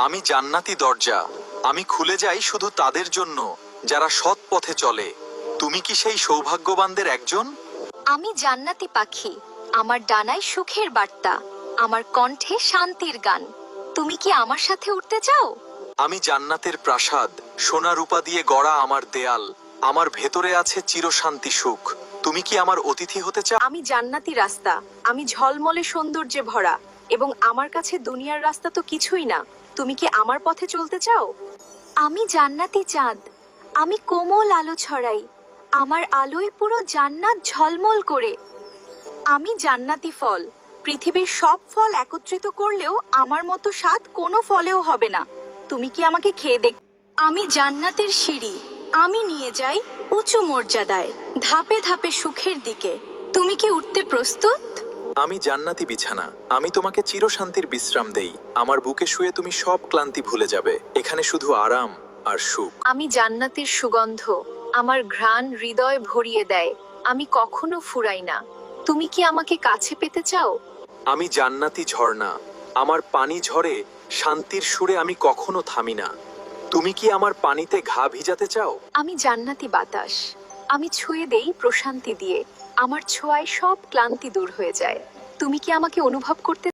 আমি জান্নাতি দরজা, আমি খুলে যাই শুধু তাদের জন্য যারা সৎ পথে চলে। তুমি কি সেই সৌভাগ্যবানদের একজন? আমি জান্নাতি পাখি, আমার ডানায় সুখের বার্তা, আমার কণ্ঠে শান্তির গান। তুমি কি আমার সাথে উঠতে চাও? আমি জান্নাতের প্রাসাদ, সোনা রূপা দিয়ে গড়া আমার দেয়াল, আমার ভেতরে আছে চিরশান্তি সুখ। তুমি কি আমার অতিথি হতে চাও? আমি জান্নাতি রাস্তা, আমি ঝলমলে সৌন্দর্যে ভরা, এবং আমার কাছে দুনিয়ার রাস্তা তো কিছুই না। তুমি কি আমার পথে চলতে চাও? আমি জান্নাতি চাঁদ, আমি কোমল আলো ছড়াই, আমার আলোয় পুরো জান্নাত ঝলমল করে। আমি জান্নাতি ফল, পৃথিবীর সব ফল একত্রিত করলেও আমার মতো স্বাদ কোনো ফলেও হবে না। তুমি কি আমাকে খেয়ে দেখ? আমি জান্নাতের সিঁড়ি, আমি নিয়ে যাই উঁচু মর্যাদায়, ধাপে ধাপে সুখের দিকে। তুমি কি উঠতে প্রস্তুত? আমি জান্নাতি বিছানা, আমি তোমাকে চিরশান্তির বিশ্রাম দেই। আমার বুকে শুয়ে তুমি সব ক্লান্তি ভুলে যাবে। এখানে শুধু আরাম আর সুখ। আমি জান্নাতের সুগন্ধ, আমার ঘ্রাণ হৃদয় ভরিয়ে দেয়, আমি কখনো ফুরাই না। তুমি কি আমাকে কাছে পেতে চাও? আমি জান্নাতি ঝর্ণা, আমার পানি ঝরে শান্তির সুরে, আমি কখনো থামি না। তুমি কি আমার পানিতে ঘা ভিজাতে চাও? আমি জান্নাতি বাতাস, আমি ছুঁয়ে দেই প্রশান্তি দিয়ে, আমার ছোঁয়ায় সব ক্লান্তি দূর হয়ে যায়। তুমি কি আমাকে অনুভব করতে